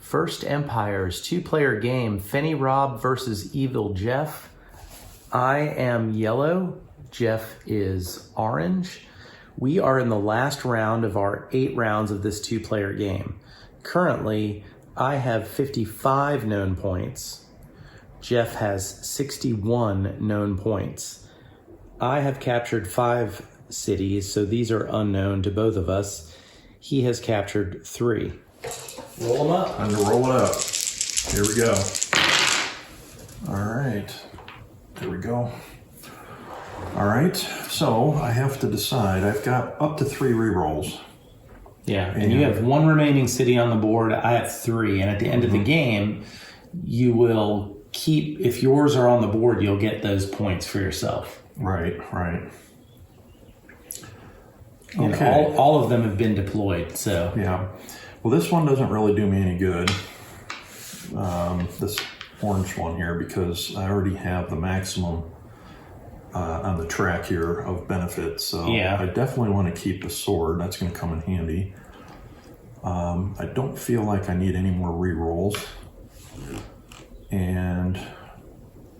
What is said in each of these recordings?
First Empire's two-player game, fenirob versus Evil Jeff. I am yellow, Jeff is orange. We are in the last round of our 8 rounds of this two-player game. Currently, I have 55 known points. Jeff has 61 known points. I have captured 5 cities, so these are unknown to both of us. He has captured 3. Roll them up. Time to roll it up. Here we go. All right. Here we go. All right. So I have to decide. I've got up to 3 rerolls. Yeah, and you have 1 remaining city on the board. I have 3. And at the end of the game, you will keep, if yours are on the board, you'll get those points for yourself. Right. And Okay. all of them have been deployed, so. Yeah. Well, this one doesn't really do me any good. This orange one here, because I already have the maximum on the track here of benefits. So yeah. I definitely want to keep the sword. That's going to come in handy. I don't feel like I need any more rerolls. And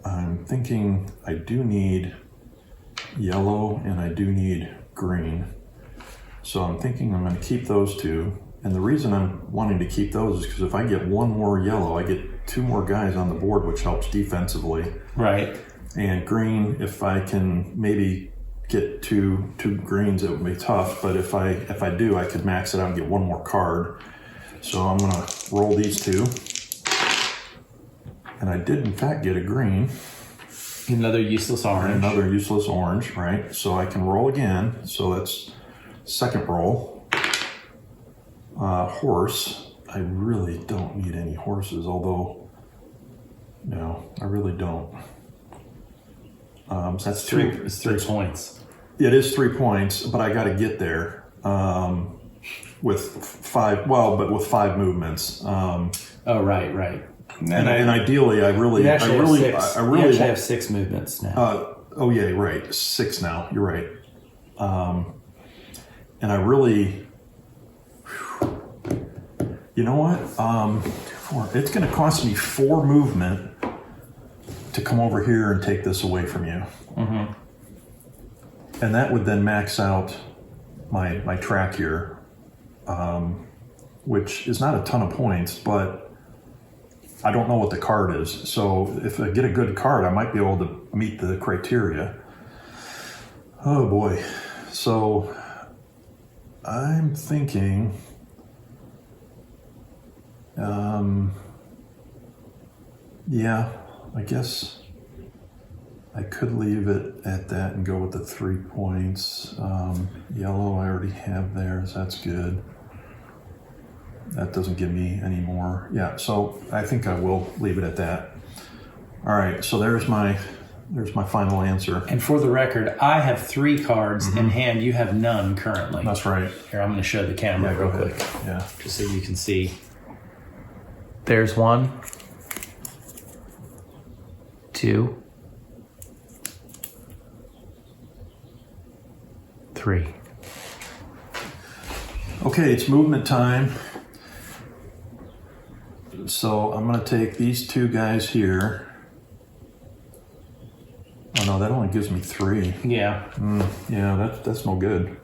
I'm thinking I do need yellow and I do need green. So I'm thinking I'm going to keep those 2. And the reason I'm wanting to keep those is because if I get 1 more yellow, I get 2 more guys on the board, which helps defensively. Right. And green, if I can maybe get two greens, it would be tough. But if I do, I could max it out and get 1 more card. So I'm going to roll these 2. And I did, in fact, get a green. Another useless orange. Another useless orange, right? So I can roll again. So that's second roll. Horse. I really don't need any horses, although, no, I really don't. So that's 2. It's 3 points. It is 3 points, but I got to get there with 5. Well, but with 5 movements. Oh, right. And ideally, I really have 6 movements now. Oh yeah, you're right. 6 now. You're right. And I really, you know what? It's going to cost me 4 movement to come over here and take this away from you. Mm-hmm. And that would then max out my track here, which is not a ton of points, but I don't know what the card is. So if I get a good card, I might be able to meet the criteria. Oh boy. So I'm thinking, yeah, I guess I could leave it at that and go with the 3 points. Yellow I already have there, so that's good. That doesn't give me any more. Yeah, so I think I will leave it at that. All right, so there's my final answer. And for the record, I have 3 cards in hand. You have none currently. That's right. Here, I'm going to show the camera real quick. Yeah. Just so you can see. There's 1, 2, 3. Okay, it's movement time. So I'm going to take these 2 guys here. Oh no, that only gives me 3. Yeah. Yeah, that's no good.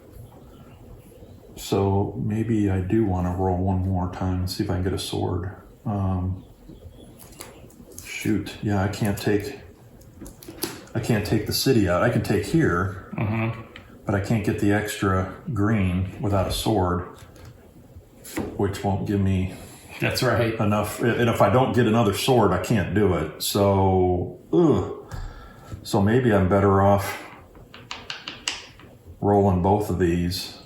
So maybe I do want to roll 1 more time and see if I can get a sword. Shoot, yeah, I can't take the city out. I can take here, but I can't get the extra green without a sword, which won't give me. That's right. Enough. And if I don't get another sword, I can't do it. So, So maybe I'm better off rolling both of these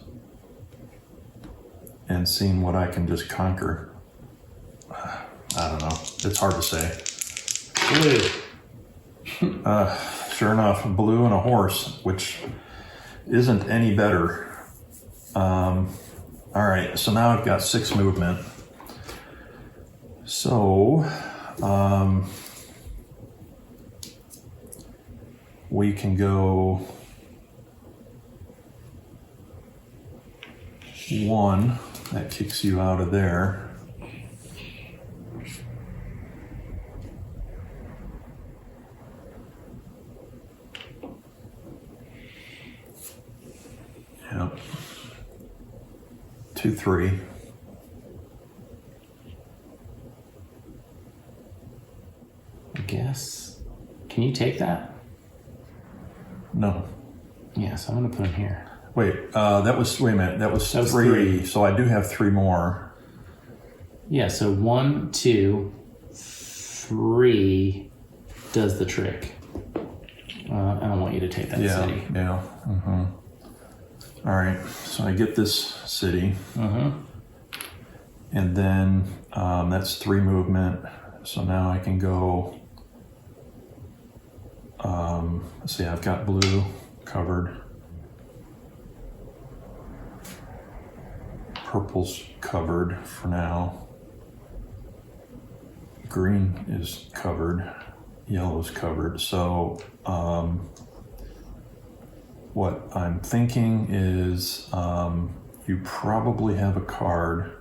and seeing what I can just conquer. I don't know. It's hard to say. Blue. Sure enough, blue and a horse, which isn't any better. All right, so now I've got 6 movement. So, we can go 1. That kicks you out of there. 2, 3. I guess. Can you take that? No. Yeah, so I'm going to put him here. Wait a minute. That was was 3. So I do have 3 more. Yeah, so 1, 2, 3 does the trick. I don't want you to take that city. Yeah. Mm-hmm. All right. So I get this city. Mm-hmm. And then that's 3 movement. So now I can go. Let's see, I've got blue covered. Purple's covered for now. Green is covered. Yellow's covered. So what I'm thinking is you probably have a card,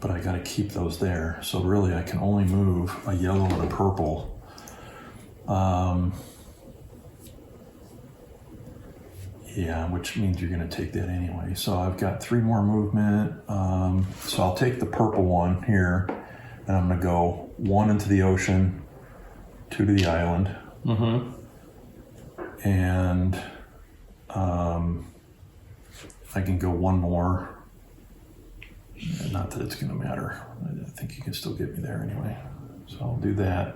but I got to keep those there. So really I can only move a yellow and a purple. Yeah, which means you're going to take that anyway. So I've got 3 more movement. So I'll take the purple one here, and I'm going to go 1 into the ocean, 2 to the island. Mm-hmm. And I can go 1 more. Not that it's going to matter. I think you can still get me there anyway. So I'll do that.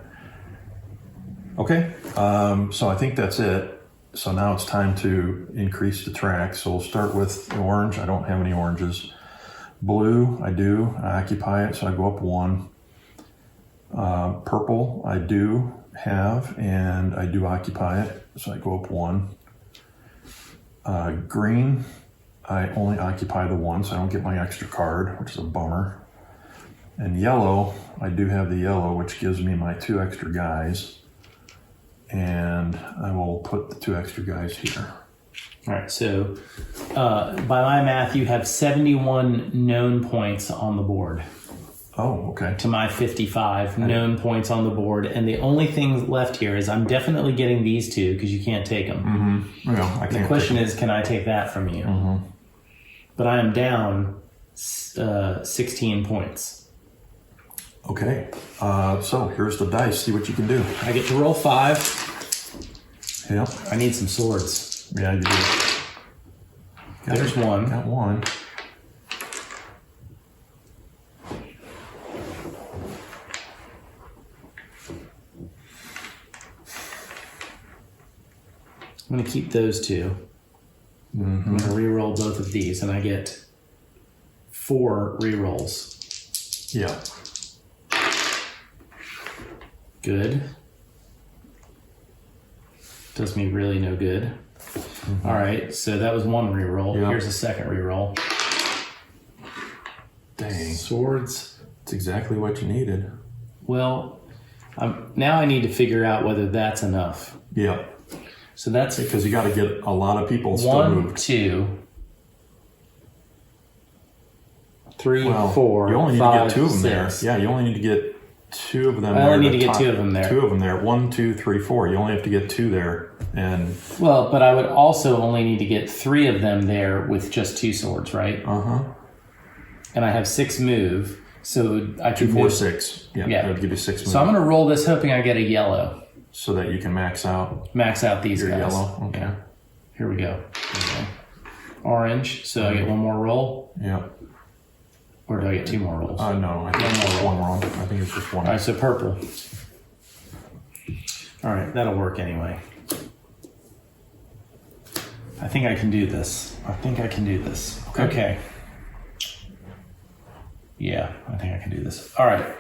Okay, so I think that's it. So now it's time to increase the track. So we'll start with orange. I don't have any oranges. Blue, I do. I occupy it, so I go up 1. Purple, I do have, and I do occupy it, so I go up 1. Green, I only occupy the 1, so I don't get my extra card, which is a bummer. And yellow, I do have the yellow, which gives me my 2 extra guys. And I will put the 2 extra guys here. All right, so by my math, you have 71 known points on the board. Oh, okay. To my 55 known points on the board. And the only thing left here is I'm definitely getting these 2 because you can't take them. Mm-hmm. Well, I can't. The question is, can I take that from you? Mm-hmm. But I am down 16 points. Okay, so here's the dice. See what you can do. I get to roll 5. Yeah. I need some swords. Yeah, you do. There's 1. Got 1. I'm going to keep those 2. Mm-hmm. I'm going to re-roll both of these, and I get 4 re-rolls. Yeah. Good. Does me really no good. Mm-hmm. All right, so that was 1 reroll. Yep. Here's a second reroll. Dang. Swords. It's exactly what you needed. Well, now I need to figure out whether that's enough. Yeah. So that's it. Because you got to get a lot of people still 1, moved. 2, 3, Well, 4, you only need 5, to get 2 of them 6. there. Yeah, you only need to get 2 of them. I only need to get 2 of them there. 2 of them there. 1, 2, 3, 4. You only have to get 2 there. And well, but I would also only need to get 3 of them there with just 2 swords, right? And I have 6 move, so I 2, could 4, move 6. Yeah, Yeah. that would give you 6 moves. So I'm going to roll this hoping I get a yellow. So that you can max out These your guys. yellow. Okay. Yeah. Here we go. Okay. Orange. So I get 1 more roll. Yeah. Or do I get 2 more rolls? No, I think it's just 1 wrong. I think it's just 1. All right, so purple. All right, that'll work anyway. I think I can do this. Okay. Yeah, I think I can do this. All right.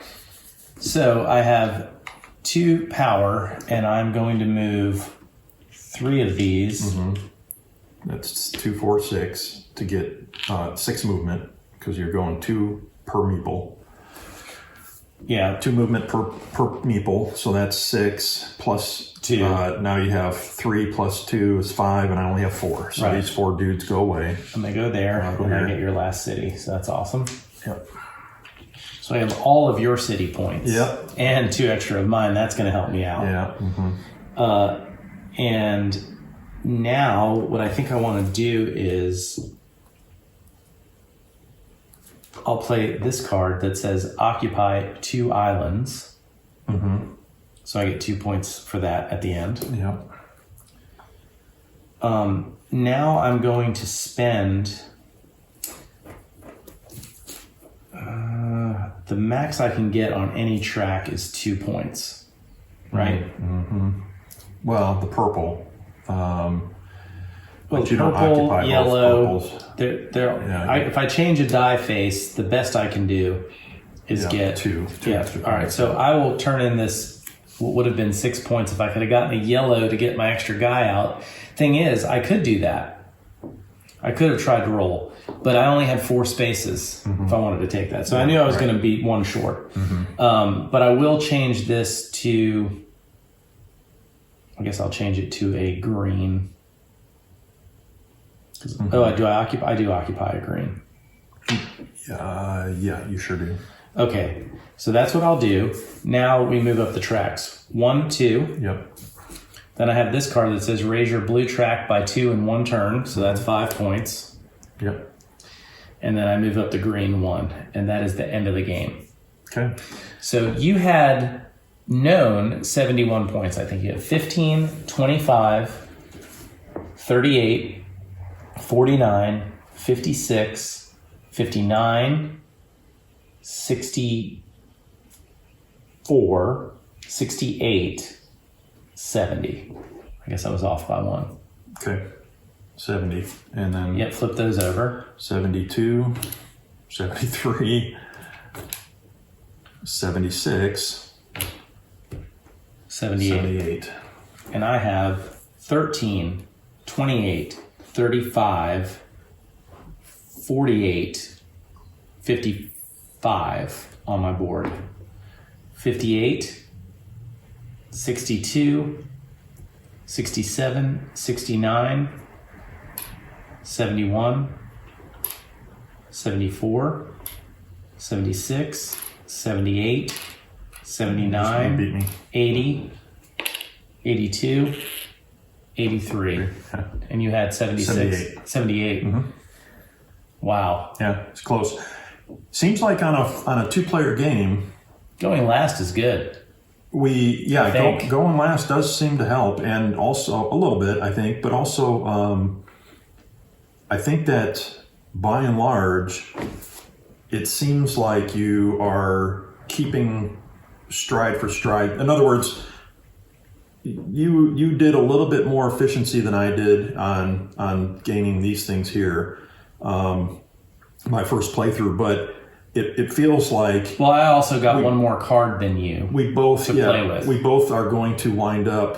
So I have 2 power, and I'm going to move 3 of these. Mm-hmm. That's 2, 4, 6 to get 6 movement because you're going 2 per meeple. Yeah. 2 movement per meeple, so that's 6 plus 2. Now you have 3 plus 2 is 5, and I only have 4. So Right. these 4 dudes go away. I'm going to go there, go and I here. get your last city. So that's awesome. Yep. So I have all of your city points. Yep. And 2 extra of mine. That's going to help me out. Yeah. Mm-hmm. And now what I think I want to do is I'll play this card that says occupy 2 islands. Mm-hmm. So I get 2 points for that at the end. Yeah. Now I'm going to spend the max I can get on any track is 2 points, right? Mm-hmm. Well, the purple. Well, but you don't occupy yellow. both purples. If I change a die face, the best I can do is get two. Yeah. All right. So I will turn in this. What would have been 6 points if I could have gotten a yellow to get my extra guy out. Thing is, I could do that. I could have tried to roll, but I only had 4 spaces if I wanted to take that. So I knew I was going to be 1 short. But I will change this to. I guess I'll change it to a green. I do occupy a green. Yeah, you sure do. Okay, so that's what I'll do. Now we move up the tracks. 1, 2. Yep. Then I have this card that says raise your blue track by 2 in 1 turn, so that's 5 points. Yep. And then I move up the green 1, and that is the end of the game. Okay. So you had known 71 points. I think you had 15, 25, 38, 49, 56, 59, 64, 68, 70. I guess I was off by 1. Okay. 70. And then Yep, flip those over. 72, 73, 76, 78. And I have 13, 28, 35, 48, 55 on my board. 58, 62, 67, 69, 71, 74, 76, 78, 79, beat me. 80, 82, 83. And you had 76. 78. Mm-hmm. Wow. Yeah, it's close. Seems like on a 2-player game, Going last is good. Going last does seem to help, and also a little bit, I think, but also I think that by and large, it seems like you are keeping stride for stride. In other words, you did a little bit more efficiency than I did on gaining these things here, my first playthrough, but it feels like... Well, I also got one more card than you we both play with. We both are going to wind up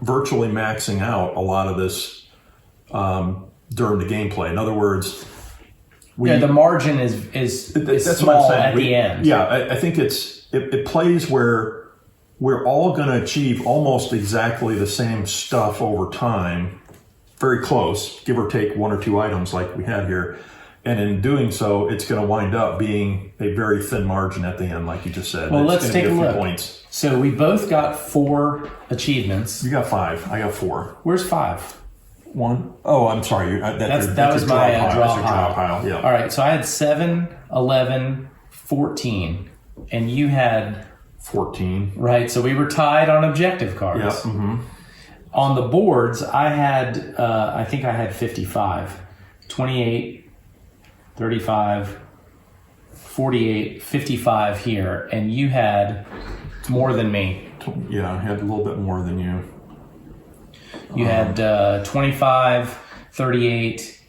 virtually maxing out a lot of this during the gameplay. In other words... the margin is that's small what I'm saying. at the end. Yeah, I think it plays where we're all going to achieve almost exactly the same stuff over time, very close, give or take 1 or 2 items like we had here. And in doing so, it's going to wind up being a very thin margin at the end, like you just said. Well, it's let's take a few look. Points. So we both got 4 achievements. You got 5. I got 4. Where's 5? 1. Oh, I'm sorry. That was my draw pile. Yeah. All right, so I had 7, 11, 14, and you had 14. Right, so we were tied on objective cards. Yeah. Mm-hmm. On the boards, I think I had 55, 28, 35, 48, 55 here, and you had more than me. Yeah, I had a little bit more than you. You had 25, 38,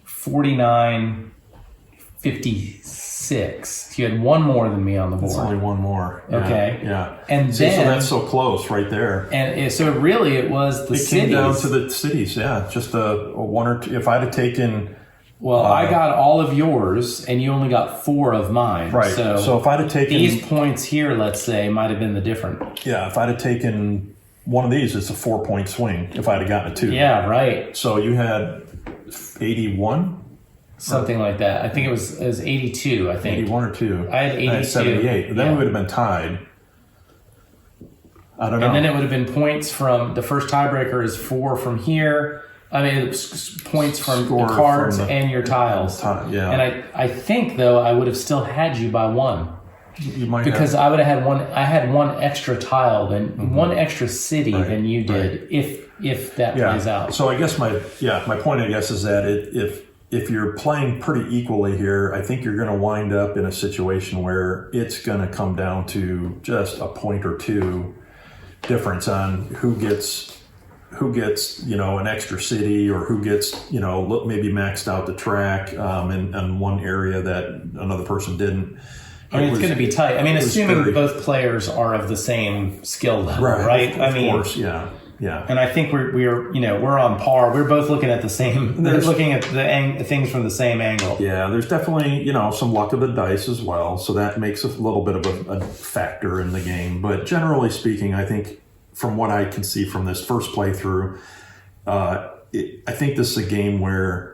49, 56. You had one more than me on the board. It's only one more. Yeah, okay. Yeah. And so then that's so close right there. And so really it was the it cities. Came down to the cities, yeah. Just a 1 or 2. If I'd have taken... Well, I got all of yours, and you only got 4 of mine. Right. So if I'd have taken... These points here, let's say, might have been the different. Yeah, if I'd have taken one of these, it's a 4-point swing if I'd have gotten a 2. Yeah, right. So you had 81? Something like that. I think it was 82, I think. 81 or 2. I had 82. I had 78. Then we would have been tied. I don't know. And then it would have been points from... The first tiebreaker is 4 from here, I mean, points from the Score cards from the- and your tiles. Yeah. And I think, though, I would have still had you by one. You might Because have, I would have had one. I had one extra tile than one extra city than you did. If that plays out. So I guess my point I guess is that if you're playing pretty equally here, I think you're going to wind up in a situation where it's going to come down to just a point or two difference on who gets an extra city, or who gets maybe maxed out the track in one area that another person didn't. I mean, it's going to be tight. I mean, assuming both players are of the same skill level, right? Of course, yeah. And I think we're on par. We're both looking at the same. Looking at the things from the same angle. Yeah, there's definitely some luck of the dice as well, so that makes a little bit of a factor in the game. But generally speaking, I think from what I can see from this first playthrough, I think this is a game where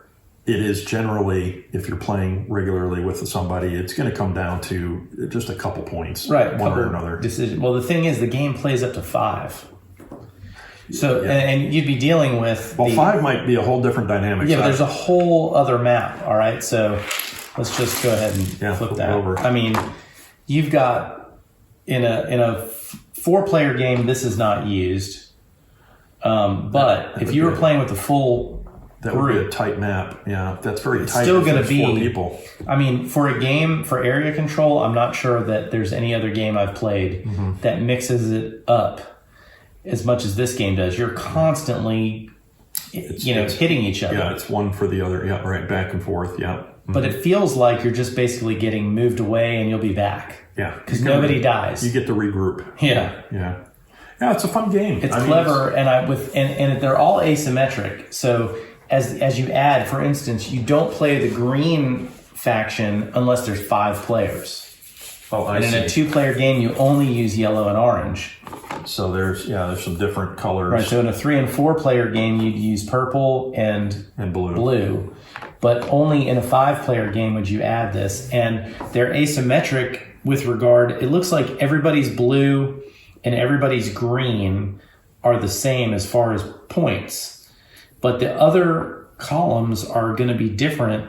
it is generally, if you're playing regularly with somebody, it's going to come down to just a couple points, right? One or another decision. Well, the thing is, the game plays up to 5. So, and you'd be dealing with 5 might be a whole different dynamic. Yeah, but there's a whole other map. All right, so let's just go ahead and flip that over. I mean, you've got in a 4-player game, this is not used. But if you were playing with the full that would be a tight map. Yeah, that's very tight. Still going to be 4 people. I mean, for a game for area control, I'm not sure that there's any other game I've played that mixes it up as much as this game does. You're constantly, hitting each other. Yeah, it's one for the other. Yeah, right, back and forth. Yeah. Mm-hmm. But it feels like you're just basically getting moved away and you'll be back. Yeah, because nobody dies. You get to regroup. Yeah. Yeah. Yeah, it's a fun game. It's clever, and they're all asymmetric. So as you add, for instance, you don't play the green faction unless there's 5 players. Oh, I see. And in a 2-player game, you only use yellow and orange. So there's some different colors. Right. So in a 3 and 4-player game, you'd use purple and blue. But only in a 5-player game would you add this. And they're asymmetric with regard. It looks like everybody's blue and everybody's green are the same as far as points. But the other columns are going to be different.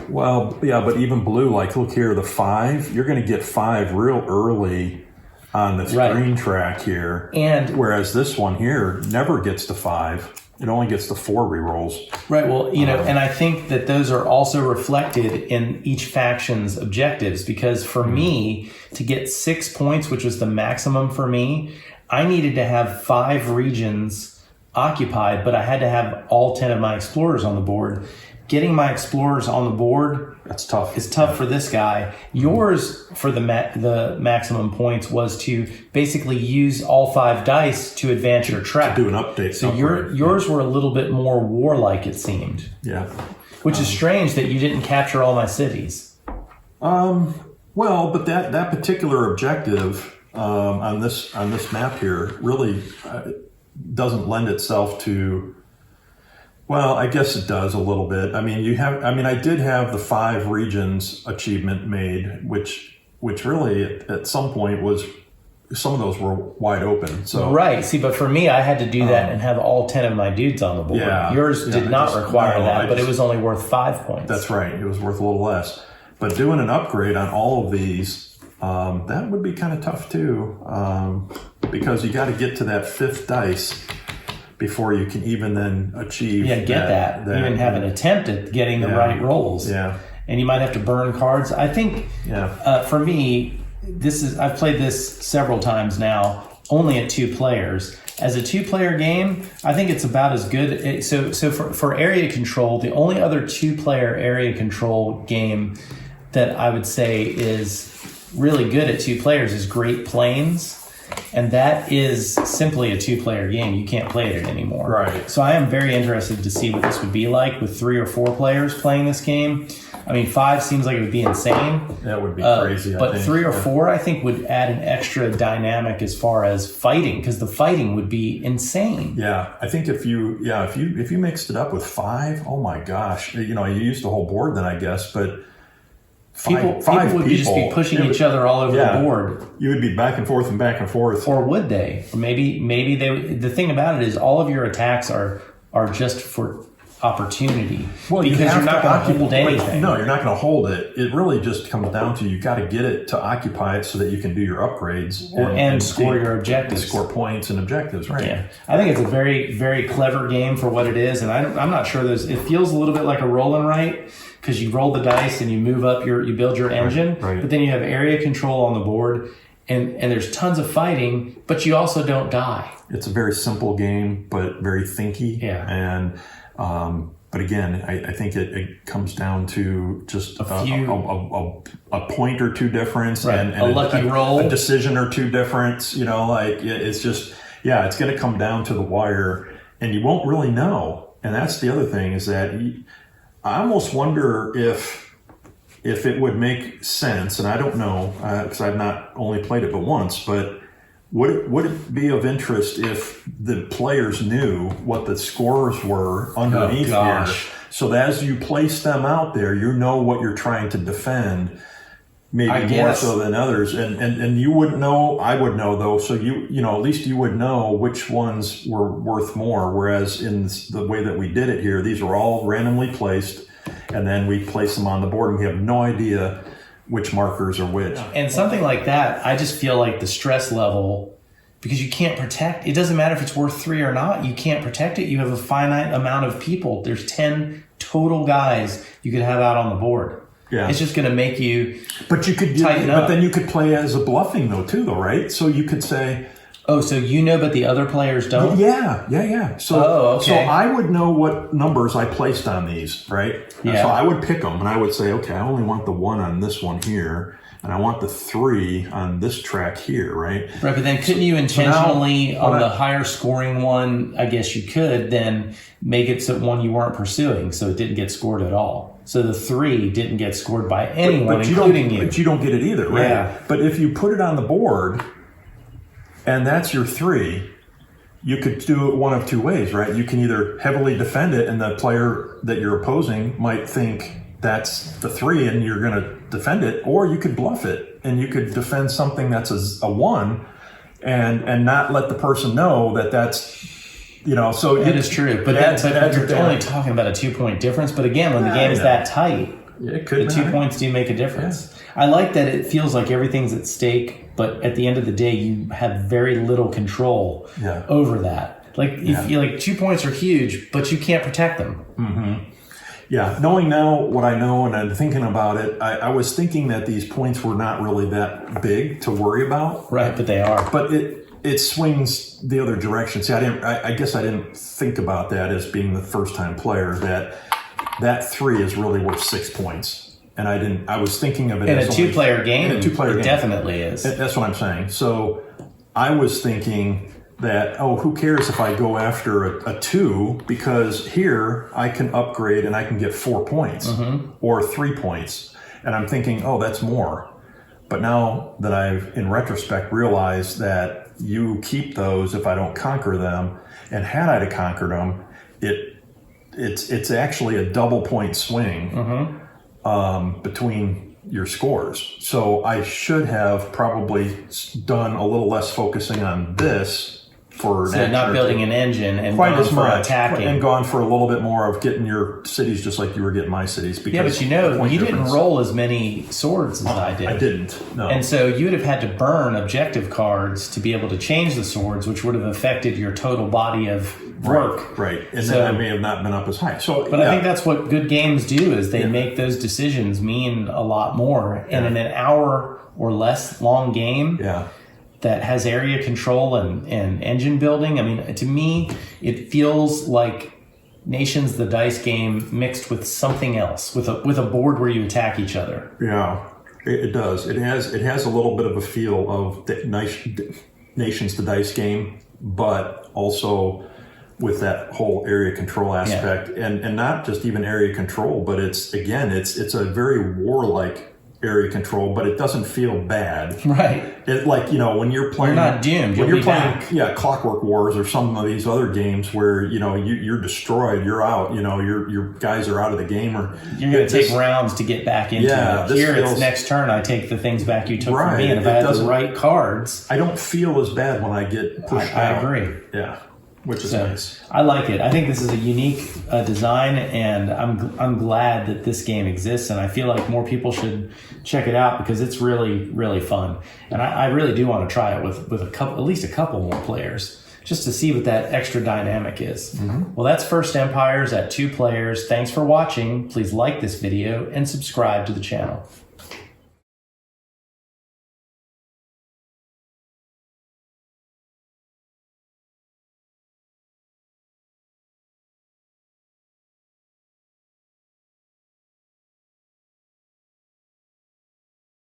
Well, yeah, but even blue, like look here, the 5, you're going to get 5 real early on this green track here. And whereas this one here never gets to 5. It only gets to 4 rerolls. Right. Well, and I think that those are also reflected in each faction's objectives, because for me to get 6 points, which was the maximum for me, I needed to have 5 regions occupied, but I had to have all 10 of my explorers on the board. Getting my explorers on the board, that's tough. It's tough for this guy. Yours for the maximum points was to basically use all 5 dice to advance your track. To do an update. So yours were a little bit more warlike, it seemed. Yeah. Which is strange that you didn't capture all my cities. Well, but that particular objective on this map here really doesn't lend itself to. Well, I guess it does a little bit. I mean, I did have the 5 regions achievement made, which really at some point was, some of those were wide open. So right. See, but for me, I had to do that and have all 10 of my dudes on the board. Yeah, Yours did not require that, but it was only worth 5 points. That's right. It was worth a little less. But doing an upgrade on all of these, that would be kind of tough too, because you got to get to that 5th dice before you can even then achieve. Yeah, get that. Even have an attempt at getting the right rolls. Yeah. And you might have to burn cards. I think for me, I've played this several times now, only at 2 players. As a 2-player game, I think it's about as good. So for area control, the only other 2-player area control game that I would say is really good at 2 players is Great Plains. And that is simply a 2-player game. You can't play it anymore. Right. So I am very interested to see what this would be like with 3 or 4 players playing this game. I mean, 5 seems like it would be insane. That would be crazy. But 3 or 4, I think, would add an extra dynamic as far as fighting, because the fighting would be insane. Yeah, I think if you mixed it up with 5, oh my gosh, you used the whole board then, I guess, but. People would just be pushing each other all over the board. You would be back and forth and back and forth. Or would they? Or maybe they. The thing about it is, all of your attacks are just for opportunity. Well, because you're not going to hold anything. No, you're not going to hold it. It really just comes down to you got to get it to occupy it so that you can do your upgrades and score your objectives, score points and objectives. Right. Yeah, I think it's a very, very clever game for what it is, and I'm not sure it feels a little bit like a roll and write because you roll the dice and you move up you build your engine, right. But then you have area control on the board. And there's tons of fighting, but you also don't die. It's a very simple game, but very thinky. Yeah. And but again, I think it comes down to just a point or two difference, right. and a lucky roll, a decision or two difference. It's just it's going to come down to the wire, and you won't really know. And that's the other thing is that I almost wonder if it would make sense, and I don't know because I've not only played it but once, but would it be of interest if the players knew what the scores were underneath here, so that as you place them out there, you know what you're trying to defend, maybe more so than others, and you wouldn't know. I would know though, so at least you would know which ones were worth more. Whereas in the way that we did it here, these were all randomly placed. And then we place them on the board and we have no idea which markers are which. And something like that, I just feel like the stress level, because you can't protect, it doesn't matter if it's worth 3 or not, you can't protect it. You have a finite amount of people. There's 10 total guys you could have out on the board. Yeah. It's just going to make you But you could tighten up. But then you could play as a bluffing though, right? So you could say, oh, so but the other players don't? Yeah. So, So I would know what numbers I placed on these, right? Yeah. So I would pick them, and I would say, okay, I only want the 1 on this one here, and I want the 3 on this track here, right? Right, but then couldn't you intentionally, on the higher scoring one, I guess you could, then make it so one you weren't pursuing, so it didn't get scored at all. So the 3 didn't get scored by anyone, including you. But you don't get it either, right? Yeah. But if you put it on the board, and that's your 3, you could do it one of two ways, right? You can either heavily defend it, and the player that you're opposing might think that's the 3 and you're going to defend it, or you could bluff it and you could defend something that's a 1 and not let the person know that's, so that is true. But you're only talking about a 2-point difference. But again, when the game is that tight, it could the 2 points do make a difference. Yeah. I like that it feels like everything's at stake, but at the end of the day, you have very little control over that. If you 2 points are huge, but you can't protect them. Mm-hmm. Yeah, knowing now what I know and I'm thinking about it, I was thinking that these points were not really that big to worry about. Right, but they are. But it swings the other direction. See, I guess I didn't think about that as being the first time player, that 3 is really worth 6 points. And I was thinking of it as a two-player game. In a two-player game. It definitely is. That's what I'm saying. So I was thinking that, who cares if I go after a 2, because here I can upgrade and I can get 4 points or 3 points. And I'm thinking, that's more. But now that I've, in retrospect, realized that you keep those if I don't conquer them, and had I conquered them, it's actually a double point swing between your scores. So I should have probably done a little less focusing on this for not building an engine and quite as much attacking, and gone for a little bit more of getting your cities just like you were getting my cities. Because but you didn't roll as many swords as I did. I didn't. No. And so you would have had to burn objective cards to be able to change the swords, which would have affected your total body of work. Right. And then I may have not been up as high. But I think that's what good games do, is they make those decisions mean a lot more. And in an hour or less long game that has area control and engine building, I mean, to me, it feels like Nations the Dice game mixed with something else, with a board where you attack each other. Yeah, it does. It has a little bit of a feel of the Nations the Dice game, but also with that whole area control aspect, and not just even area control, but it's a very warlike area control, but it doesn't feel bad. Right. It when you're playing, you're not doomed. When you're playing, Clockwork Wars or some of these other games where you're destroyed, you're out. Your guys are out of the game, or you're going to take rounds to get back into it. Here, it's next turn. I take the things back you took from me, and if I have the right cards, I don't feel as bad when I get pushed out. I agree. Yeah. which is So, nice. I like it. I think this is a unique design, and I'm glad that this game exists, and I feel like more people should check it out because it's really, really fun. And I really do want to try it with at least a couple more players, just to see what that extra dynamic is. Well, that's First Empires at 2 players. Thanks for watching. Please like this video and subscribe to the channel.